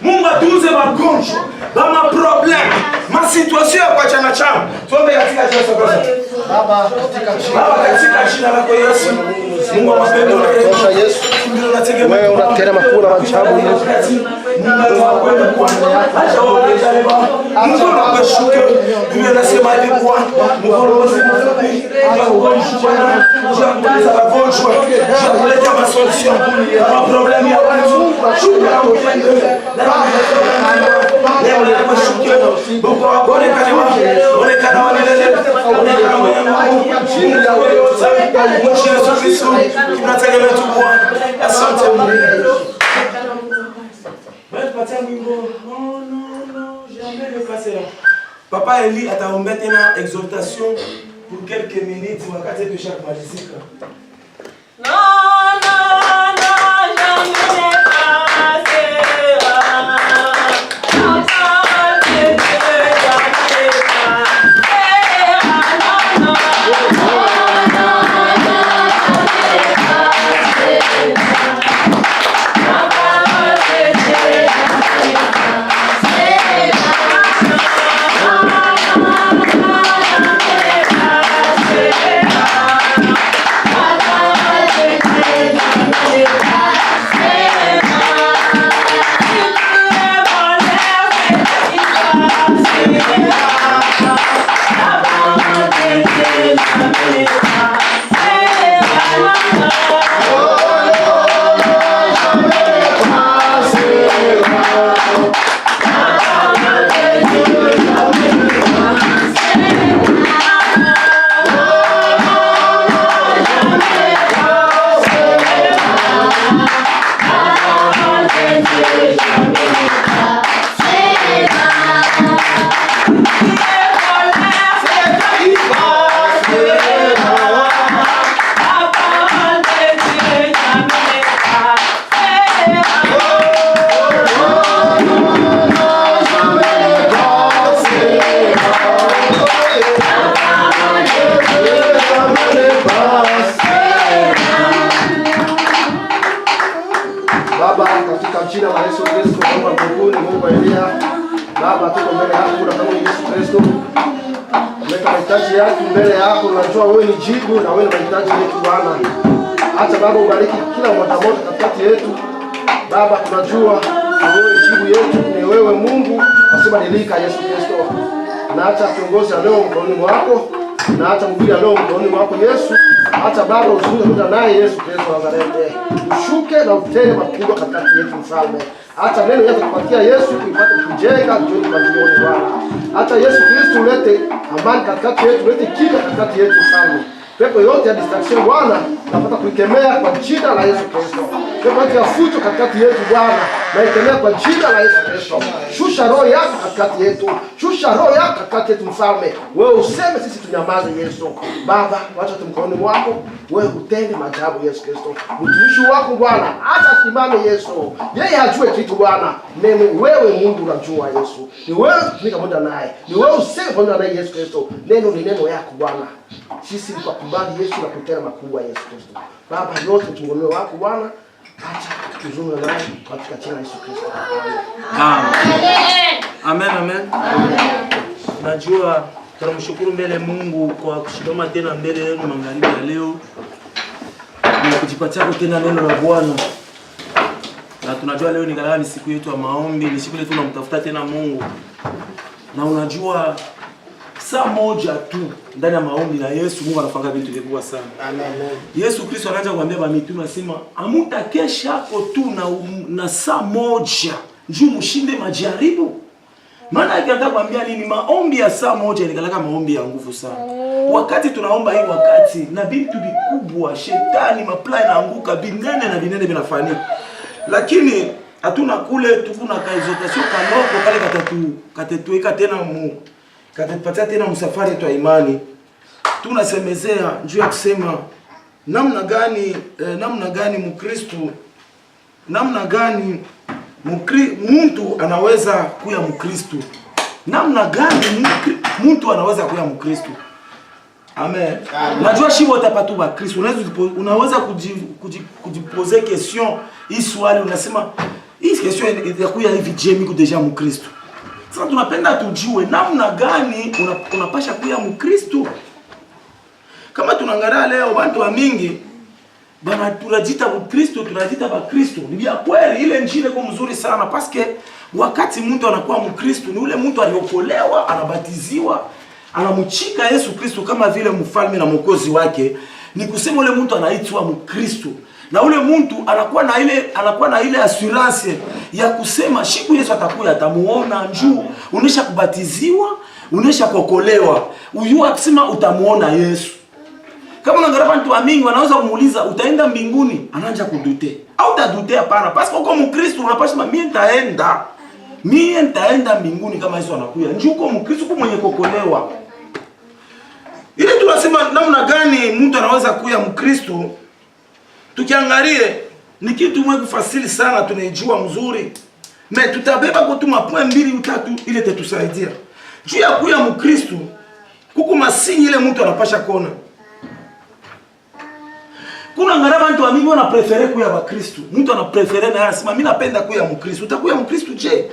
Mungu atunze magonjwa, ma problem, ma situation ya kwa chana changu. Tuombe katika jina la Yesu. Baba katika jina lako Yesu. Mungu wa mapendo na Yesu. Wewe unatenda makuu na maajabu Yesu. Mungu wa kwenda kwa acha waonesha leo. Mungu anakushuka. Biblia inasema hivi kwa Mungu anakuja kuleta masolution kwa problem ya watu. Shuka na upendo. Leo leo kushuka. Mungu waone kama onekana walele. Onekana Mungu ya wewe Mungu Yesu Kristo. Tunategemea tu Bwana. Asante Mungu. Papa Eli ataombea tena exhortation pour quelques minutes wakati de chaque malizika. Mbele yako unajua wewe ni jibu na wewe ni mahitaji yetu Bwana. Acha Baba ubariki kila mmoja katikati yetu. Baba tunajua wewe jibu yetu ni wewe Mungu asibadilika Yesu Kristo. Na acha kiongozi leo mkononi mwako. Na acha mhubiri leo mkononi mwako Yesu. Acha Baba uzungumze naye Yesu Kristo wa Nazareti. Ushuke na utende makubwa katikati yetu mfalme. Acha neno yako kupatia Yesu ipate kujenga jioni kwa jioni Bwana. Acha Yesu Kristo ulete amani katikati yetu, ulete kinga katikati yetu mfalme. Pepo yote ya distraction Bwana, napata kuikemea kwa jina la Yesu Kristo. Pepo yote ya fujo katikati yetu Bwana, naikemea kwa jina la Yesu Kristo. Shusha roho yako katikati yetu. Shusha roho yako katikati yetu mfalme. Wewe useme sisi tunyamaze Yesu. Baba, wacha tumkononi mwako. Wewe utende maajabu Yesu Kristo. Mtumishi wako Bwana, acha simame Yesu. Yeye hajue kitu Bwana. Neno wewe Mungu unajua Yesu. Ni wewe tutumika pamoja naye. Ni wewe useme pamoja naye Yesu Kristo. Neno ni neno yako Bwana. Sisi tukakubali Yesu na kutenda makubwa Yesu Kristo. Baba yote mtumishi wako Bwana. Acha tuzungumze naye katika jina la Yesu Kristo. Amen. Amen. Najua tunamshukuru mbele Mungu kwa kushindoma tena mbele yenu magharibi ya leo. Na kujipatia tena neno la Bwana. Na tunajua leo ni siku yetu ya maombi, ni siku yetu tunamtafuta tena Mungu. Na unajua saa moja tu ndani ya maombi na Yesu Mungu anafanya vitu vikubwa sana. Amen. Yesu Kristo anaanza kuambia mitume anasema amutakesha hapo tu na saa moja njoo mshinde majaribu. Maana anataka kuambia nini? Maombi ya saa moja ni kama maombi ya nguvu sana. Wakati tunaomba hii wakati na vitu vikubwa, shetani maplan inaanguka, binene na binene vinafanyika. Lakini hatuna kule tukuna kaizotashio kanoko kale katatuweka tena Mungu. Katupatia tena msafari yetu ya imani. Tunasemezea njoo ya kusema namna gani Mkristo, namna gani mtu anaweza kuwa Mkristo. Namna gani mtu anaweza kuwa Mkristo. Amen. Najua shibo utapatu ba Kristo. Unaweza kujipoze question hii swali unasema hii hii kesho itakuwa hivi, je, mimi deja Mkristo? Sasa tunapenda tujue namna gani unapasha kuwa Mkristo. Kama tunaangalia leo watu wa mingi bana tunajita Mkristo, tunajita Bakristo. Ni vya kweli, ile njile iko mzuri sana paske wakati mtu anakuwa Mkristo ni ule mtu aliokolewa, anabatiziwa, anamchika Yesu Kristo kama vile mfalme na mwokozi wake. Ni kusema ule mtu anaitwa Mkristo. Na ule mtu anakuwa na ile assurance ya kusema siku Yesu atakuja atamuona njoo, unesha kubatiziwa, unesha kuokolewa. Uyua kusema utamuona Yesu. Kama unaangalia watu wa mingi wanaweza kumuuliza utaenda mbinguni, anaanza kudute. Au utadute hapana, parce uko Mkristo unapaswa mimi nitaenda mbinguni kama Yesu anakuja. Njoo uko Mkristo kwa mwenye kuokolewa. Ile tunasema namna gani mtu anaweza kuwa Mkristo? Tukiangalie ni kitu mwe fasili sana, tunaijua mzuri. Mais tutabeba kwa tu mapoint 2 au 3 ile tetusaidia. Juu ya kuwa Mkristo kuko masinyi ile mtu anapasha kuona. Kuna ngara watu wa mingi wana prefere kuwa Bakristo. Mtu ana prefere na anasema mimi napenda kuwa Mkristo. Utakuwa Mkristo je?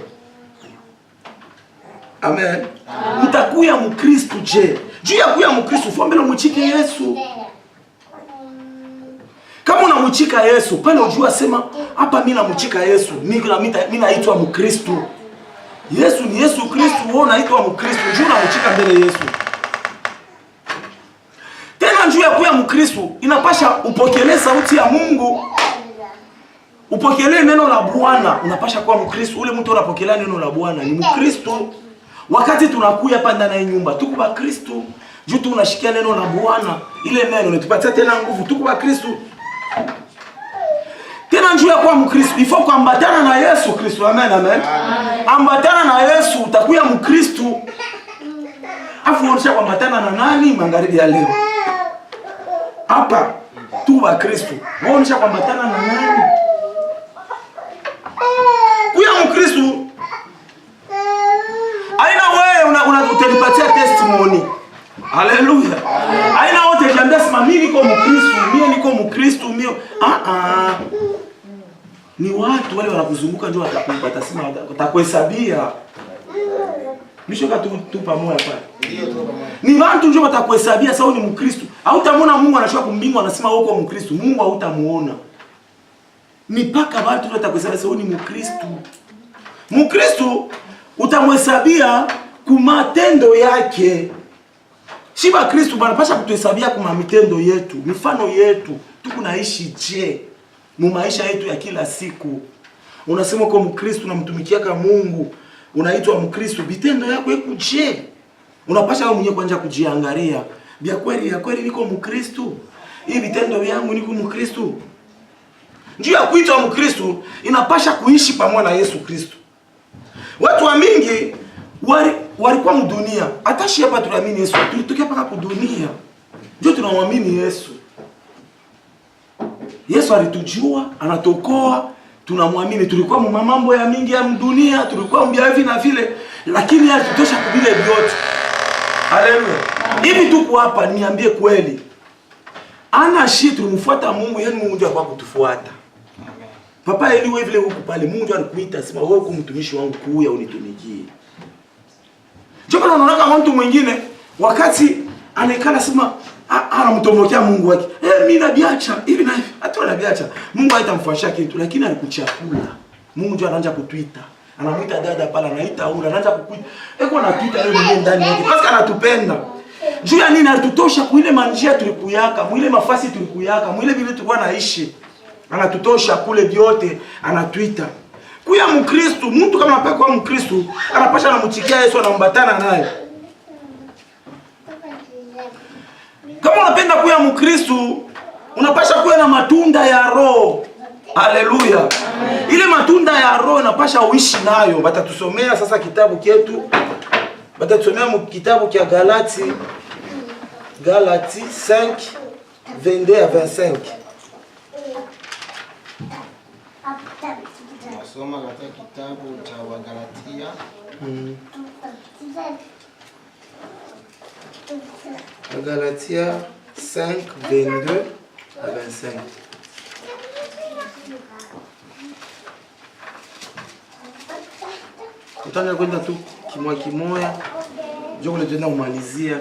Amen. Utakuwa Mkristo je? Juu ya kuwa Mkristo fombele mchike Yesu. Kama unamchika Yesu, pale ujua sema hapa mimi namchika Yesu, mimi naitwa Mkristo. Yesu ni Yesu Kristo, wewe unaitwa Mkristo, njoo unamchika mbele Yesu. Tena njoo ya kuwa Mkristo, inapasha upokelee sauti ya Mungu. Upokelee neno la Bwana, unapasha kuwa Mkristo. Ule mtu unapokelea neno la Bwana ni Mkristo. Wakati tunakuya hapa ndani ya nyumba, tuko ba Kristo. Njoo tunashikia neno la Bwana. Ile neno linatupatia tena nguvu, tuko ba Kristo. Tena njoo ya kuwa Mkristo, ifo kuambatana na Yesu Kristo. Amen, amen. Ambatana na Yesu, utakuwa Mkristo. Afu unaisha kuambatana na nani magharibi ya leo? Hapa tu wa Kristo. Wewe unaisha kuambatana na nani? Kuwa Mkristo. Aina wewe utanipatia testimony. Haleluya. Aina wote jiambia sema mimi niko Mkristo, mimi niko Mkristo, mimi ni watu wale wanakuzunguka ndio watasema watakuhesabia. Mishoka tu pamoja pale. Ni watu ndio watakuhesabia sasa ni Mkristo. Hautamwona Mungu anashuka kumbingu anasema wewe uko Mkristo. Mungu hautamuona. Ni paka watu ndio watakuhesabia sasa ni Mkristo. Mkristo utamhesabia kwa matendo yake. Shiba Kristo banapasha kutuhesabia kwa mitendo yetu, mifano yetu, tukunaishi je mu maisha yetu ya kila siku. Unasema kwa Mkristo unamtumikia kama Mungu, unaitwa Mkristo, vitendo yako iko je? Unapasha wewe mwenyewe kwanza kujiangalia. Bia kweli niko Mkristo? Hii vitendo vyangu niko Mkristo? Njoo ya kuitwa Mkristo inapasha kuishi pamoja na Yesu Kristo. Watu wa mingi walikuwa mdunia. Hata shi hapa tunaamini Yesu. Tulitokea paka kudunia. Ndio tunamwamini Yesu. Yesu alitujua, anatokoa, tunamwamini. Tulikuwa mambo ya mingi ya dunia, tulikuwa mbia hivi na vile, lakini alitutosha kubile vyote. Haleluya. Hivi tuko hapa niambie kweli. Ana shi tulimfuata Mungu, yeye Mungu ndio akwa kutufuata. Papa Eliwe vile huko pale Mungu alikuita sema wewe uko mtumishi wangu kuya unitumikie. Jopo unaona mtu mwingine wakati anaikana sema anamtomokea Mungu wake. Mimi nabiacha hivi na hivi. Hata nabiacha. Mungu haitamfuashia kitu lakini alikuchakula. Mungu ndio anaanza kutuita. Anamuita dada pala anaita ula anaanza kukuita. Eko anatuita yeye mwenyewe ndani yake. Basi anatupenda. Juu ya nini alitutosha kuile manjia tulikuyaka, mwile mafasi tulikuyaka, mwile vile tulikuwa naishi. Anatutosha kule vyote, anatuita. Kuya Mkristo, mtu kama anataka kuwa Mkristo, anapasha anamchikia Yesu anambatana naye. Kama unapenda kuya Mkristo, unapasha kuwa na matunda ya Roho. Haleluya. Ile matunda ya Roho unapasha uishi nayo. Batatusomea sasa kitabu chetu. Batatusomea kitabu cha Galati 5 22 à 25. Nasoma katika kitabu cha Wagalatia. Galatia 5 22 à 25. Utaanza kwenda tu kimoya kimoya. Njoo kule tuenda kumalizia.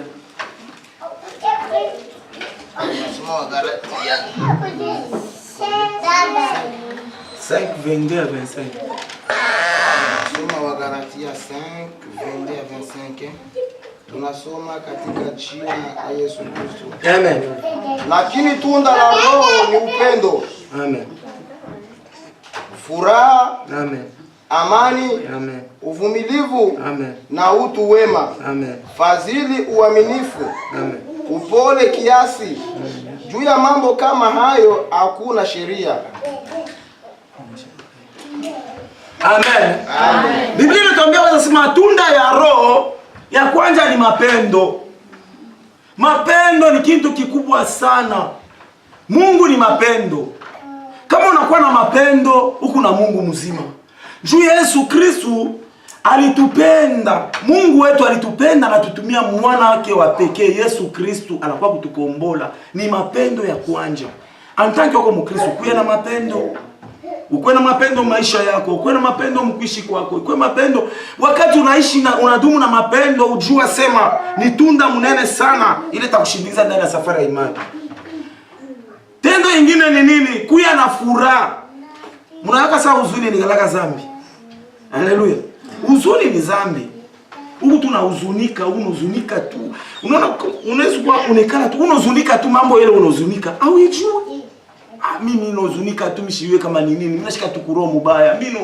Tunasoma Wagalatia 5:22-25. Tunasoma Wagalatia 5:22-25. Tunasoma katika jina la Yesu Kristo. Amen. Lakini tunda la Roho ni upendo. Amen. Furaha. Amen. Amani. Amen. Uvumilivu. Amen. Na utu wema. Amen. Fadhili, uaminifu. Amen. Upole, kiasi. Juu ya mambo kama hayo hakuna sheria. Amen. Amen. Biblia inatuambia wazi sema tunda ya Roho ya kwanza ni mapendo. Mapendo ni kitu kikubwa sana. Mungu ni mapendo. Kama unakuwa na mapendo, huku na Mungu mzima. Juu Yesu Kristu alitupenda. Mungu wetu alitupenda na tutumia mwana wake wa pekee Yesu Kristu anakuwa kutukombola. Ni mapendo ya kwanza. Anataka uko Mkristo kuwe na mapendo. Ukuwe na mapendo maisha yako, ukuwe na mapendo mkuishi kwako, ukuwe mapendo wakati unaishi na unadumu na mapendo, ujua sema ni tunda mnene sana ile takushindikiza ndani ya safari ya imani. Tendo ingine ni nini? Kuya na furaha. Mnaweka saa huzuni ni galaka zambi. Haleluya. Huzuni ni zambi. Huku tunahuzunika, unahuzunika tu. Unaona unaweza kuwa unekana tu, unahuzunika tu mambo yale unahuzunika. Au ijue mimi unahuzunika tu mishiwe kama ni nini? Mnashika tu kuroho mbaya. Mimi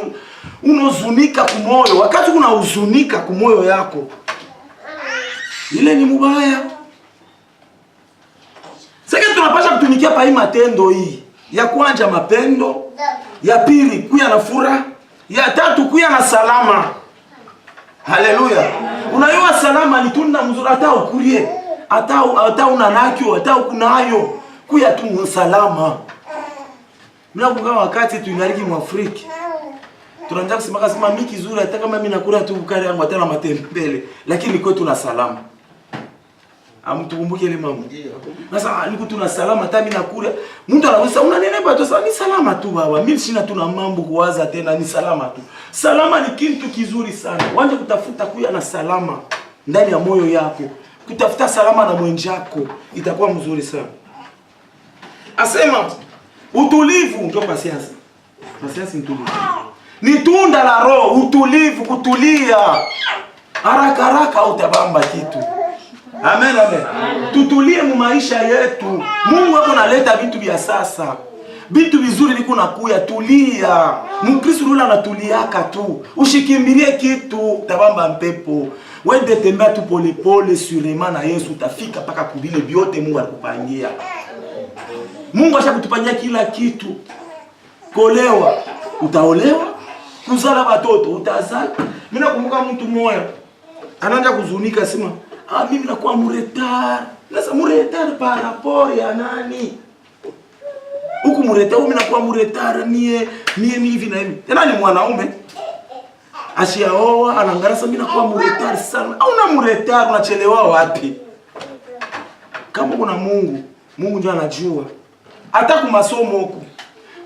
unahuzunika kumoyo. Wakati unahuzunika kumoyo yako, ile ni mbaya. Sasa tunapaswa kutumikia pa hii matendo hii. Ya kwanza mapendo, ya pili kuya na furaha, ya tatu kuya na salama. Haleluya. Unaiwa salama ni tunda mzuri hata ukulie. Hata unanakyo, hata ukunayo. Kuya tu salama. Mimi nakumbuka wakati tuinariki Mwafrika. Tunaanza kusema mimi kizuri hata kama mimi nakula tu bukari yangu hata na matembele, lakini kwetu na salama. Amtukumbuke ile mambo. Sasa niko tuna salama hata mimi nakula. Mtu anaweza unanenepa tu sasa ni salama tu baba. Mimi sina tuna mambo kuwaza tena ni salama tu. Salama ni kitu kizuri sana. Waanze kutafuta kuya na salama ndani ya moyo yako. Kutafuta salama na mwenzako itakuwa mzuri sana. Asema utulivu ndio patience. Patience ni tulivu. Ni tunda la Roho, utulivu, kutulia. Haraka utabamba kitu. Amen, amen. Tutulie mu maisha yetu. Mungu wako analeta vitu vya sasa. Vitu vizuri viko nakuya, tulia. Mkristo yule anatuliaka tu. Ushikimbilie kitu, tabamba mpepo. Wende tembea tu pole pole surema na Yesu utafika paka kubile vyote Mungu alikupangia. Mungu ashakutupangia kila kitu. Kolewa, utaolewa. Kuzala watoto, utazala. Mimi nakumbuka mtu mmoja anaanza kuzunika sema, mimi nakuwa muretard. Sasa muretard par rapport ya nani? Huku muretard mimi nakuwa muretard mie hivi na hivi. Tena ni mwanaume. Ashiaoa anangarasa mimi nakuwa muretard sana. Au na muretard unachelewa wapi? Kama kuna Mungu ndio anajua. Hata kwa masomo huko.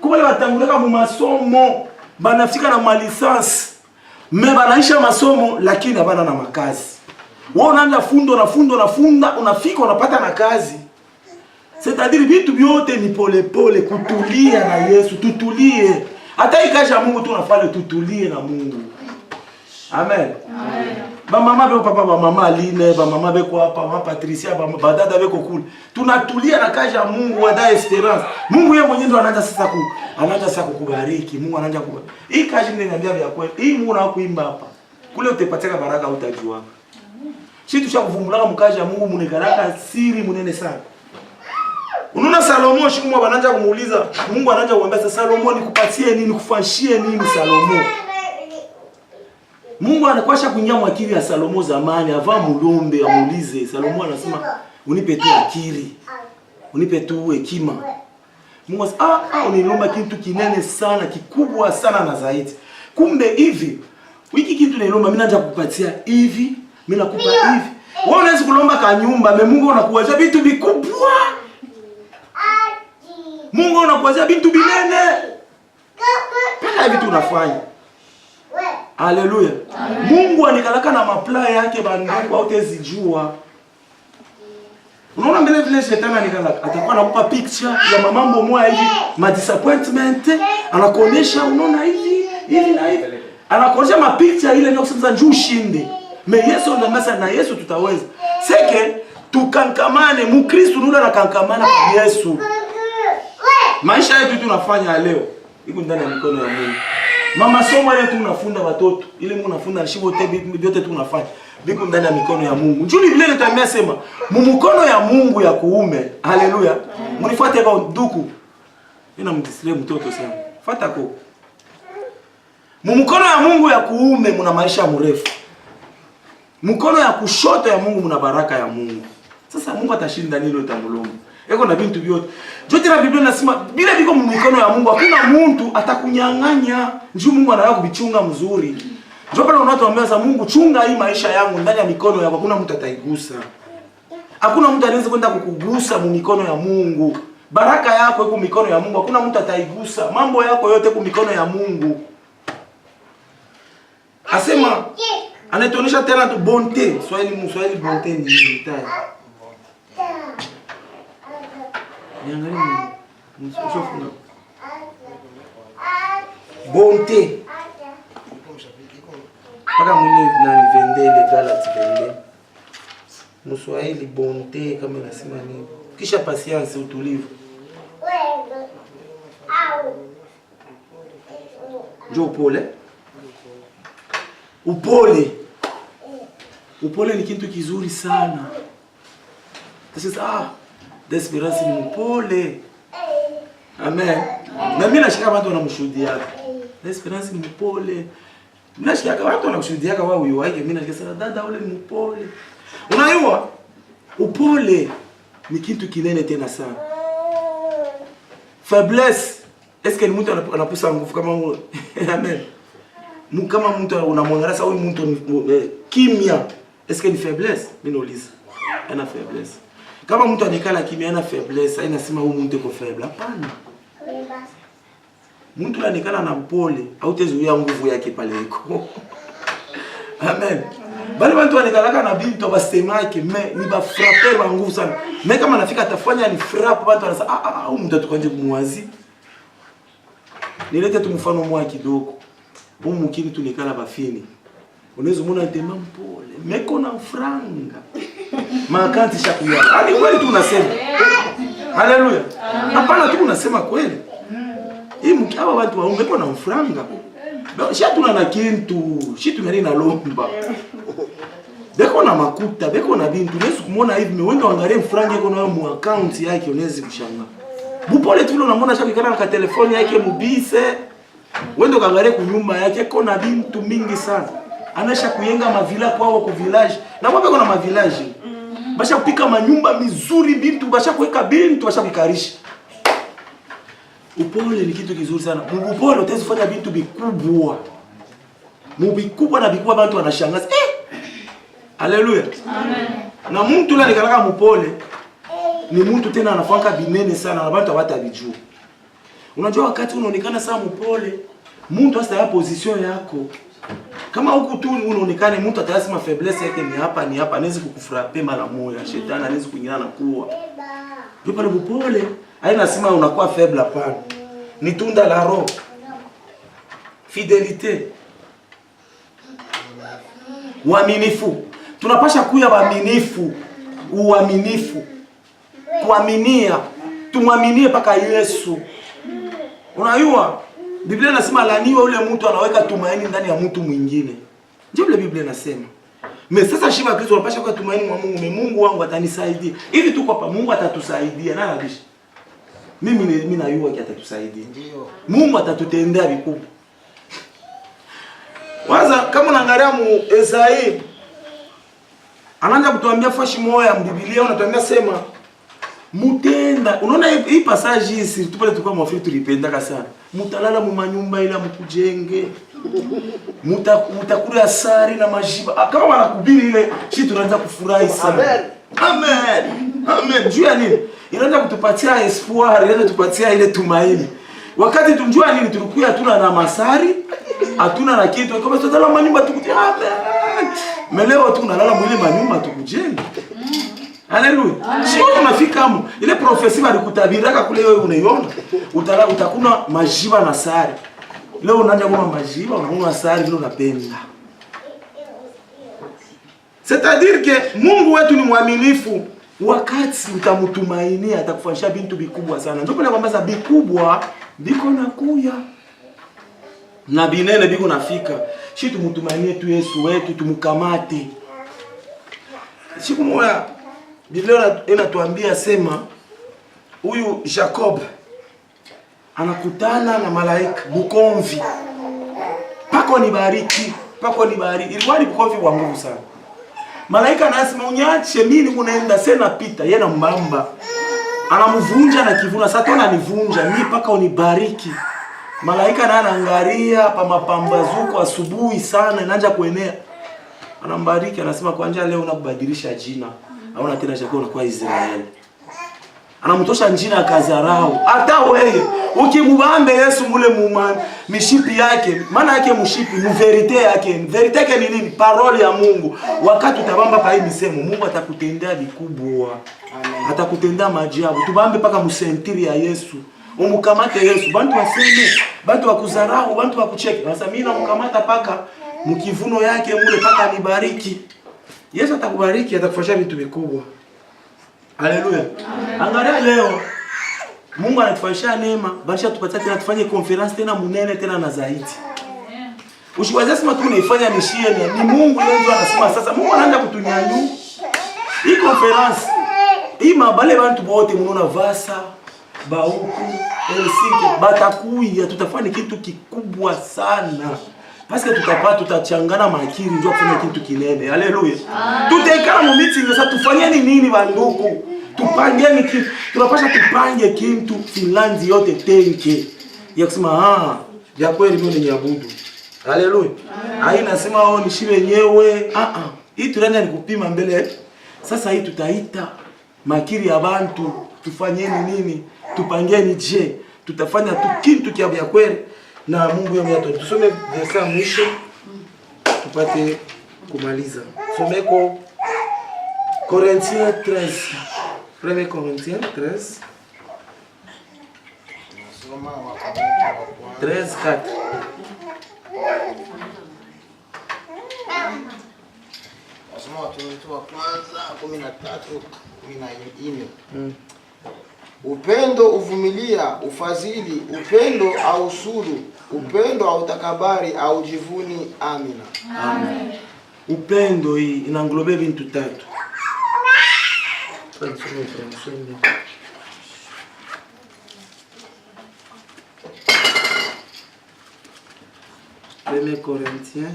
Kwa wale watanguleka mu masomo, banafika na malisansi. Banaisha masomo lakini habana na makazi. Wewe unaanza funda, unafika unapata na kazi. C'est-à-dire vitu vyote ni pole pole, kutulia na Yesu, tutulie. Hata ikaja Mungu tu unafanya tutulie na Mungu. Amen. Amen. Ba mama beko papa, ba mama Aline, ba mama beko hapa, mama Patricia, ba dada beko kule. Tunatulia na kaja Mungu wa Esperance. Mungu yeye mwenyewe ndo anaanza sasa kukubariki. Mungu anaanza kukubariki. Hii kazi ninaniambia vya kweli. Hii Mungu anakuimba hapa. Kule utapataka baraka utajua. Sisi tushakuvumbulaka mkaja Mungu munekaraka siri munene sana. Unaona Salomo shikumwa wanaanza kumuuliza, Mungu anaanza kumwambia sasa Salomo nikupatie nini, kufanyie nini Salomo? Mungu anakwasha kuingia mwakili ya Salomo zamani, ava mulombe amuulize. Salomo anasema unipe tu akili. Unipe tu hekima. Mungu anasema unilomba kitu kinene sana, kikubwa sana na zaidi. Kumbe hivi, wiki kitu nilomba mimi naanza kukupatia hivi, mimi nakupa hivi. Wewe unaweza kulomba ka nyumba, Mungu anakuwazia vitu vikubwa. Mungu anakuwazia vitu binene. Paka vitu unafanya. Haleluya. Mungu anikalaka na mapla yake banduku au tezijua. Unaona mbele vile shetani anikalaka atakuwa anakupa picture ya mambo moja hivi, ma disappointment, anakuonesha unaona hivi na hivi. Anakuonesha ma picture ile ndio kusema njoo ushinde. Yesu ndio masa na Yesu tutaweza. Seke tukankamane Mkristo ndio anakankamana kwa Yesu. Maisha yetu tunafanya leo iko ndani ya mikono ya Mungu. Mama somo ile tunafunda watoto, ile Mungu anafunda shibo vyote tunafanya. Biko ndani ya mikono ya Mungu. Njoo Biblia inatuambia sema, mkono ya Mungu ya kuume. Haleluya. Mnifuate kwa duku. Nina mtisile mtoto sana. Fuata kwa. Mkono ya Mungu ya kuume mna maisha mrefu. Mkono ya kushoto ya Mungu mna baraka ya Mungu. Sasa Mungu atashinda nini utamulomba? Eko na bintu vyote. Jote na Biblia nasema bila biko mkono ya Mungu hakuna mtu atakunyang'anya. Njoo Mungu anataka kubichunga mzuri. Njoo pale unatuambia za Mungu chunga hii maisha yangu ndani ya mikono yako, hakuna mtu ataigusa. Hakuna mtu anaweza kwenda kukugusa mikono ya Mungu. Baraka yako iko mikono ya Mungu, hakuna mtu ataigusa. Mambo yako yote iko mikono ya Mungu. Asema anatuonyesha tena tu bonte. Swahili bonte ni mtaya. Niangalie mshofu. Bonte. Paka mwile na vendele galati vende. Mswahili bonte kama nasema nini. Kisha patience, utulivu. Njoo upole. Upole ni kitu kizuri sana. Sasa Desperance ni mpole. Amen. Na mimi nashika watu wanamshuhudia. Desperance ni mpole. Nashika watu wanakushuhudia kwa wao wake, mimi nashika dada ule ni mpole. Unajua? Upole ni kitu kinene tena sana. Faiblesse, est-ce ni mtu anapusa nguvu kama huyo? Amen. Kama mtu unamwangalia sasa huyu mtu kimya, est-ce ni faiblesse? Mimi nauliza. Ana faiblesse. Kama mtu anikala kimya ana faiblesse, haina sema huyu mtu uko faible. Hapana. Mtu anikala na mpole, hautazuia nguvu yake pale iko. Amen. Bali watu wanikalaka na bintu basemake ni ba frapper wa nguvu sana. Mimi kama nafika atafanya ni frap watu wanasema huyu mtu atukanje kumwazi. Nilete tu mfano mmoja kidogo. Huyu mkini tunikala bafini. Unaweza muona tema mpole, meko na franga. Makanti shakuya. Hadi kweli tu unasema. Haleluya. Hapana tu unasema kweli. Hii mkiaba watu waongeko na franga. Shatuna na kintu, shitu ngani na lomba. Beko na makuta, beko na bintu, unaweza kumuona hivi mwendo angalie franga yako na mu account yake unaweza kushanga. Bupole tu unamwona shakikana na telefoni yake mubise. Wendo kaangalie kunyumba yake kona bintu mingi sana. Anasha kuyenga mavila kwao ku village. Na wapi kuna mavillage? Basha kupika manyumba mizuri bintu, basha kuweka bintu, basha kukarisha. Upole ni kitu kizuri sana. Upole utaweza kufanya vitu vikubwa. Mubikubwa na vikubwa watu wanashangaza. Haleluya. Amen. Na mtu yule alikalaka mpole ni mtu tena anafanya binene sana na watu hawatabijua. Unajua wakati unaonekana sana mpole, mtu hasa ya position yako. Kama huku tu unaonekana mtu atasema faiblesse yake ni hapa anaweza kukufrape mara moja. Shetani anaweza kuingana na kuwa. Ndio pale upole. Haina sema unakuwa faible hapana. Ni tunda la roho. Fidelite. Uaminifu. Tunapasha kuwa waaminifu. Uaminifu. Kuaminia. Tumwaminie paka Yesu. Unajua Biblia inasema laaniwe yule mtu anaweka tumaini ndani ya mtu mwingine. Ndio vile Biblia inasema. Mimi sasa shiba Kristo unapasha kuwa tumaini mwa Mungu. Mungu wangu atanisaidia. Hivi tuko hapa Mungu atatusaidia. Nani anabisha? Mimi najua atatusaidia. Ndio. Mungu atatutendea vikubwa. Waza kama unaangalia mu Esai anaanza kutuambia fashi moja mu Biblia unatuambia sema mutenda. Unaona hii passage hii tupale tukua mwafiri tulipendaka sana. Mutalala mu manyumba ila mkujenge. Mutakula asari na majiba. Kama wanakubiri ile shit tunaanza kufurahi sana. Amen. Amen. Amen. Juu ya nini? Inaanza kutupatia espoir, inaanza kutupatia ile tumaini. Wakati tunjua nini tulikuwa tuna na masari, hatuna na kitu kama tutala manyumba tukuje hapa. Meleo tu unalala mwili manyumba tukujenge. Haleluya. Sio unafika hapo. Ile profesia alikutabiraka kule wewe unaiona. Utakuna majiba na sari. Leo unaanza kunywa majiba, unakunywa sari vile unapenda. C'est-à-dire que Mungu wetu ni mwaminifu. Wakati utamtumainia atakufanyisha vitu vikubwa sana. Ndio pale kwamba vikubwa biko nakuya. Na binene biko nafika. Shi tumtumainie tu Yesu wetu, tumkamate. Siku moja Biblia inatuambia sema huyu Jacob anakutana na malaika Bukomvi. Pako ni bariki. Ilikuwa ni Bukomvi wa nguvu sana. Malaika anasema unyache mimi unaenda sena pita yeye na mbamba. Anamvunja na kivuna sasa tena anivunja mimi paka unibariki. Malaika naye anaangalia pa mapambazuko asubuhi sana inaanza kuenea. Anambariki anasema kwanja leo unakubadilisha jina. Hauna tena chakula unakuwa Israeli. Anamtosha njina akazarau. Hata wewe ukimubambe Yesu mule mishipi yake, maana yake mshipi, ni verite yake. Verite yake ni nini? Parole ya Mungu. Wakati utabamba pa hii misemo, Mungu atakutendea vikubwa. Amen. Atakutendea maajabu. Tubambe paka msentiri ya Yesu. Umukamate Yesu. Bantu waseme, bantu wakuzarau, bantu wakucheke. Sasa mimi namkamata paka mkivuno yake mule paka nibariki. Yesu atakubariki, atakufanyia vitu vikubwa. Haleluya. Angalia leo Mungu anatufanyia neema, basi tupatie tena tufanye conference tena munene tena na zaidi. Usiwaze sema tu unaifanya mishie ni Mungu ndio anasema sasa Mungu anaanza kutunyanyu. Hii conference hii mabale bantu bote mnaona Vasa, Bauku, Helsinki, Batakuya tutafanya kitu kikubwa sana. Parce que tutachangana makiri ndio kufanya kitu kinene. Haleluya. Tutaikana mu meeting sasa tufanye nini banduku? Tupangeni kitu. Tunapasha tupange kitu Finland yote tenke. Ya kusema ya kweli mimi ni nyabudu. Haleluya. Haina sema ni shibe wenyewe. Hii tunaenda nikupima mbele. Sasa hii tutaita makiri ya bantu, tufanyeni nini? Tupangeni je? Tutafanya tu kitu kia ya kweli. Na Mungu yeye atoe. Tusome verse ya mwisho tupate kumaliza. Someko Corinthiens 13. 1 Corinthiens 13. 13:4. Wasoma watu wa kwanza 13:14. Upendo uvumilia, ufadhili, upendo au sudu, upendo au takabari au jivuni. Amina. Amen. Upendo hii inanglobe vitu tatu. 1 Corinthiens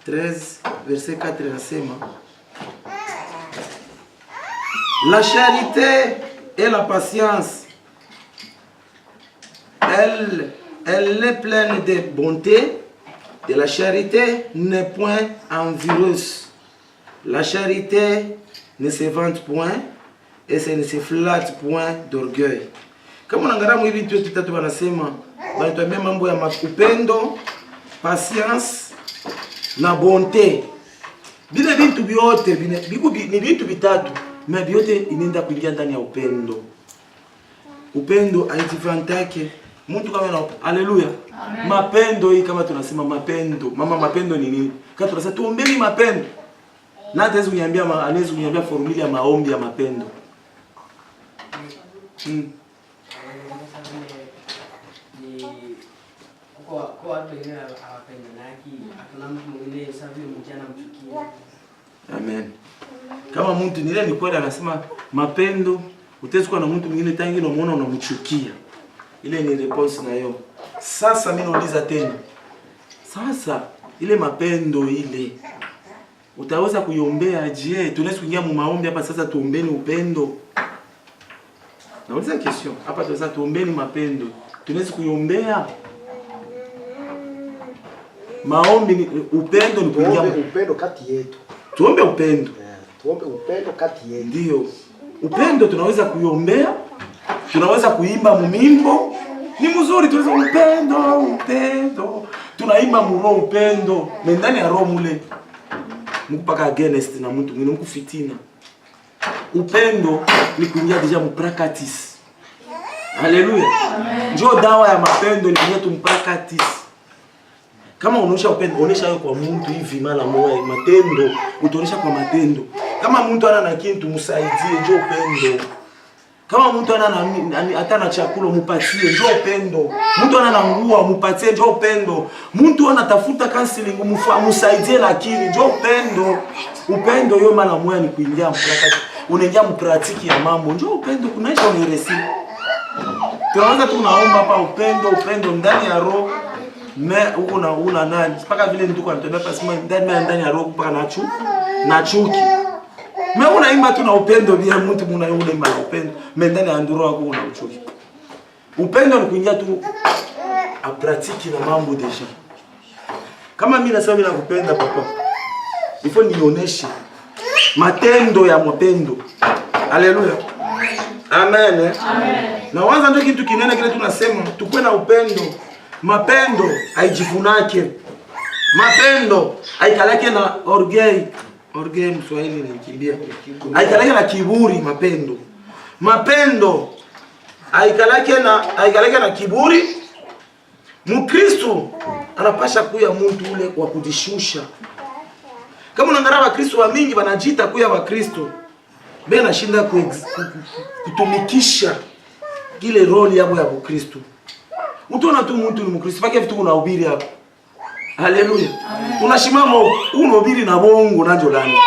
13 verset 4 nasema la charité et la patience, elle est pleine de bonté, et la charité n'est point envieuse. La charité ne se vante point, et ça ne se flatte point d'orgueil. Kama unaangalia hivi vitu vitatu wanasema, wanatuambia mambo ya upendo, patience na bonté. Vile vitu vyote ni vitu vitatu. Mais vyote inaenda kuingia ndani ya upendo. Upendo haijivantake. Mtu kama na haleluya. Mapendo hii kama tunasema mapendo. Mama mapendo ni nini? Kama tunasema tuombeni mapendo. Na hata anaweza kuniambia formula ya maombi ya mapendo. Kwa watu wengine hawapendanaki, hakuna mtu mwingine sababu mjana mchukia. Amen. Kama mtu nile ni kweli anasema mapendo, utazikuwa na mtu mwingine tangi na unaona unamchukia. Ile ni response na hiyo. Sasa mimi nauliza tena. Sasa ile mapendo ile utaweza kuiombea je? Tunaweza kuingia mu maombi hapa sasa tuombeni upendo. Nauliza question. Hapa tunaweza tuombeni mapendo. Tunaweza kuiombea maombi ni upendo ni kuingia upendo kati yetu. Tuombe upendo. Tuombe upendo kati yetu. Ndio. Upendo tunaweza kuiombea. Tunaweza kuimba mumimbo. Ni mzuri tunaweza upendo. tunaimba muro upendo, ndani ya roho mule mkupaka against na mtu mwingine mkufitina. Upendo ni kuingia deja mu practice. Haleluya. Njoo dawa ya mapendo ni kuingia tu mu practice. Kama unaonyesha upendo, onesha wewe kwa mtu hivi mara moja, matendo, utaonesha kwa matendo. Kama mtu ana na kitu msaidie, njoo upendo. Kama mtu ana hata na chakula mupatie, njoo upendo. Mtu ana na nguo mupatie, njoo upendo. Mtu anatafuta counseling msaidie na akili, njoo upendo. Upendo hiyo mara moja ni kuingia mpractice. Unaingia mpratiki ya mambo, njoo upendo kunaisha uniresi. Tunaanza tunaomba hapa upendo ndani ya roho. Huko na una nani? Mpaka vile mtu anatembea pasi ndani ya roho mpaka na chuki. Unaimba tu na upendo bila mtu unaimba na upendo. Ndani ya ndoro wako una uchuki. Upendo ni kuingia tu a practice na mambo deja. Kama mimi nasema mimi nakupenda papa, ifo nionyeshe matendo ya mapendo. Haleluya. Amen. Amen. Na waza ndio kitu kinene kile tunasema tukue na upendo. Mapendo haijifunake. Mapendo haikalake na orgueil. Orgueil Mswahili nikimbia. Haikalake na kiburi mapendo. Mapendo haikalake na kiburi. Mkristo anapasha kuya mtu ule wa kujishusha. Kama unaangalia Wakristo wa mingi wanajiita kuya Wakristo, bena nashinda kutumikisha ile role yao ya Ukristo. Utaona tu mtu ni Mkristo, pake vitu unahubiri hapo. Haleluya. Unashimama unahubiri na bongo na jolani.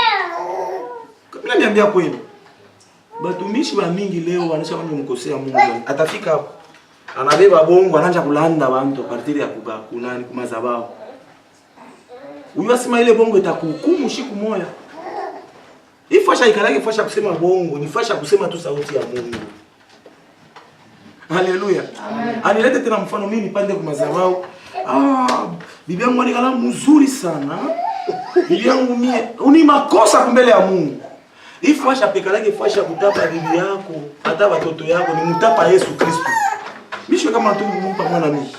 Kabla niambia kweli. Batumishi wa mingi leo wanasema mkosea Mungu. Atafika hapo. Anabeba bongo anaanza kulanda watu partiri ya kunani kumazabao. Huyu asema ile bongo itakuhukumu siku moja. Ifasha ikalaki fasha kusema bongo, ni fasha kusema tu sauti ya Mungu. Haleluya. Anilete tena mfano mimi nipande kwa madhabahu. Bibi yangu ni kalamu mzuri sana. Bibi yangu mie uni makosa mbele ya Mungu. Ifasha pekalake fasha kutapa bibi yako, hata watoto yako ni mtapa Yesu Kristo. Misho kama tu mpa mwana mimi.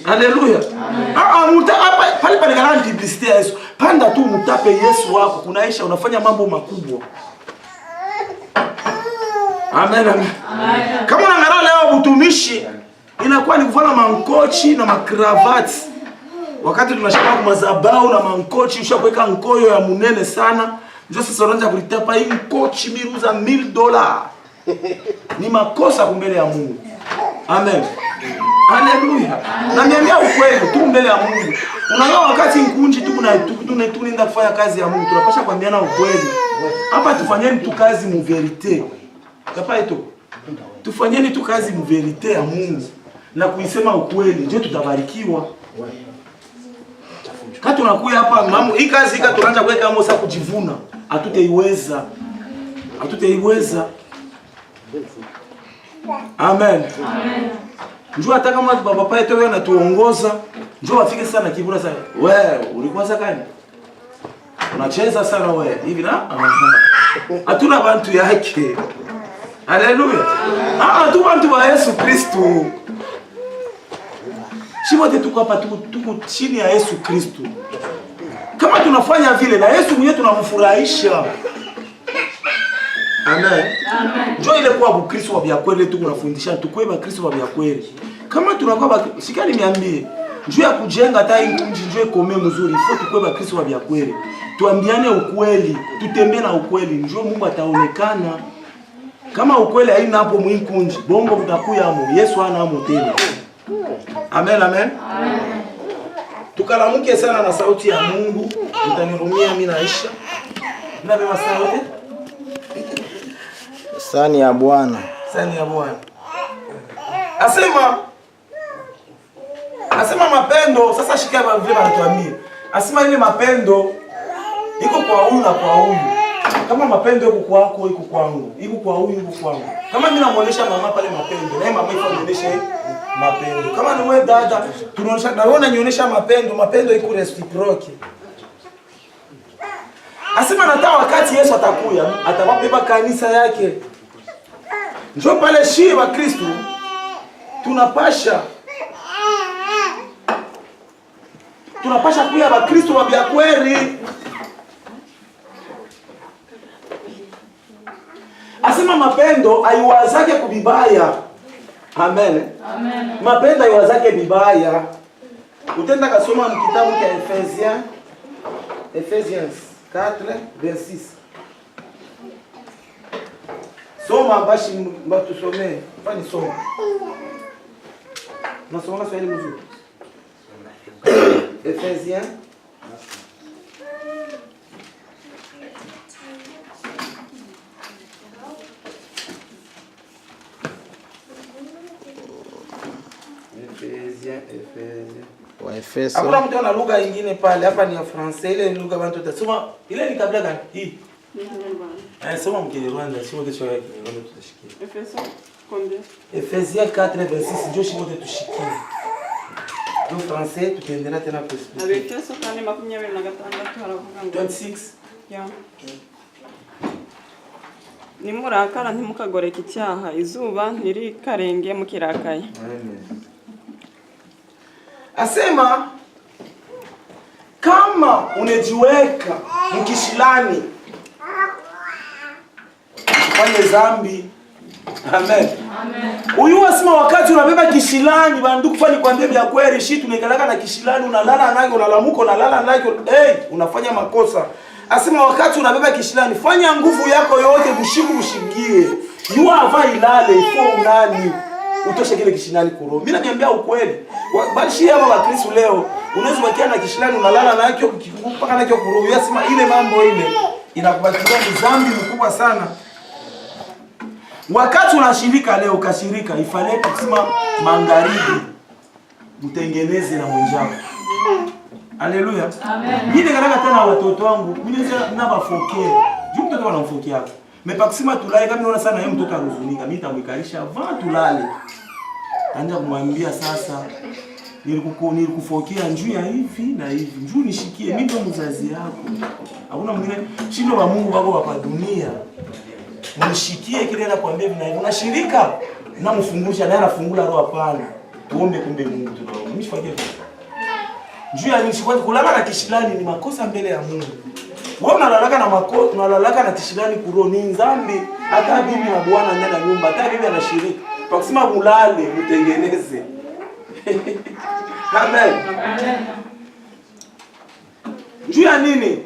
Haleluya. Hapa pale kana publicity ya Yesu. Panda tu mtape Yesu wako, kunaisha unafanya mambo makubwa. Amen. Amen. Kama unaangalia leo utumishi inakuwa ni kuvana mankochi na makravati. Wakati tunashika kwa madhabahu na mankochi ushakuweka nkoyo ya munene sana. Ndio sasa unaanza kulitapa hii kochi miruza $1000. Ni makosa mbele ya Mungu. Amen. Haleluya. Na niambia ukweli tu mbele ya Mungu. Unaona wakati nkunji tu tunaenda kufanya kazi ya Mungu, tunapaswa kuambiana ukweli. Hapa tufanyeni tu kazi mu verite. Kapa ito. Tufanyeni tu kazi mu verite ya Mungu na kuisema ukweli, ndio tutabarikiwa. Kati tunakuja hapa mamu, hii kazi tunaanza kuweka kama sasa kujivuna. Hatutaiweza. Hatutaiweza. Amen. Amen. Njoo hata kama baba pale tu anatuongoza, njoo afike sana kibura sana. Wewe ulikuwa sakani? Unacheza sana wewe. Hivi na? Hatuna bantu yake. Haleluya. Tu bantu wa Yesu Kristo. Wote tuko hapa tuko chini ya Yesu Kristo. Kama tunafanya vile na Yesu mwenyewe tunamfurahisha. Amen. Amen. Njoo ile kwa Ukristo wa kweli tu tunafundisha tukue ba Kristo wa kweli. Kama tunakuwa sikani niambie, njoo ya kujenga hata inji njoo ikome mzuri, ifo tukue ba Kristo wa kweli. Tuambiane ukweli, tutembee na ukweli, njoo Mungu ataonekana. Kama ukweli haina hapo mwinkunji, bongo utakuya hapo. Yesu ana hapo tena. Amen, amen. Amen. Tukalamuke sana na sauti ya Mungu. Mtanirumia mimi naisha. Nabeba sauti. Sani ya Bwana. Sani ya Bwana. Asema mapendo, sasa shika vile wanatuambia. Asema ile mapendo iko kwa huyu na kwa huyu. Kama mapendo iko kwako, iko kwangu. Iko kwa huyu, iko kwangu. Kama mimi namuonesha mama pale mapendo, na mama ifa muoneshe mapendo. Kama ni wewe dada, tunaonesha na wewe unanionyesha mapendo, mapendo iko reciproque. Asema nataka wakati Yesu atakuya, atawabeba kanisa yake. Njoo pale shii wa Kristo tunapasha tunapasha kuya Bakristo wa bya kweli. Asema mapendo aiwazake kubibaya. Amen. Amen. Mapendo aiwazake bibaya. Utenda kasoma mkitabu cha Ephesians 4:26. Soma bashi mbatusomee. Fani soma. Nasoma Swahili mzuri. Ephesians Waefeso. Hakuna mtu ana lugha nyingine pale. Hapa ni ya Francais, ile lugha watu watasoma. Ile ni kabla gani? Hii. Soma mkinyarwanda, sio wote shwari Kinyarwanda tutashikia. Ephesians 4:26 ndio shimo wote tushikie. Ndio Francais tutaendelea tena kusikia. Efeso 4:26 haravuga ngo 26. Ya. Nimurakara ntimukagoreka icyaha, izuba ntirikarenge mukirakaye. Amen. Asema kama unejiweka mkishilani fanye zambi. Amen. Amen. Uyu asema wakati unabeba kishilani banduku fani kwambie vya kweli shi tunekalaka na kishilani unalala nayo unalamuka unalala nayo unafanya makosa. Asema wakati unabeba kishilani fanya nguvu yako yote bushigie. Yua hava ilale ifo nani utoshe kile kishilani kuro. Mimi nakwambia ukweli. Bali hapa wa Kristo leo unaweza wakia na kishilani unalala nayo mpaka nayo kuro. Yasema ile mambo ile inakubatia ni dhambi mkubwa sana. Wakati unashirika leo ukashirika ifale kusema magharibi mtengeneze na mwenzako. Haleluya. Amen. Mimi ngalaka tena watoto wangu, mimi na bafokea. Juu mtoto wanamfokea hapo. Mepakusema tulale kama unaona sana yeye mtoto aruzunika, mimi nitamwikalisha vaa tulale. Anja kumwambia sasa nilikufokea njuu ya hivi na hivi. Njoo nishikie mimi ndo mzazi yako. Hakuna mwingine shindo wa Mungu wako hapa dunia. Mnishikie kile anakuambia hivi na hivi. Unashirika na mfungusha naye anafungula roho hapana. Tuombe kumbe Mungu tunao. Mimi sifaje. Njoo ya nishikwa kulala na kishilani ni makosa mbele ya Mungu. Wewe unalalaka na makosa, unalalaka na kishilani kuro ni dhambi. Hata bibi na bwana ndani ya nyumba, hata bibi anashiriki. Kwa kusema mulale, mtengeneze. Amen. Amen. Njoo ya nini?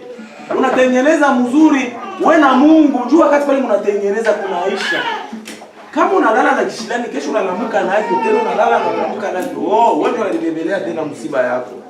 Unatengeneza mzuri wewe na Mungu. Njoo wakati pale mnatengeneza kunaisha. Kama unalala na kishilani kesho unalamuka nayo, tena unalala na unalamuka nayo. Wewe ndio unalibebelea tena msiba yako.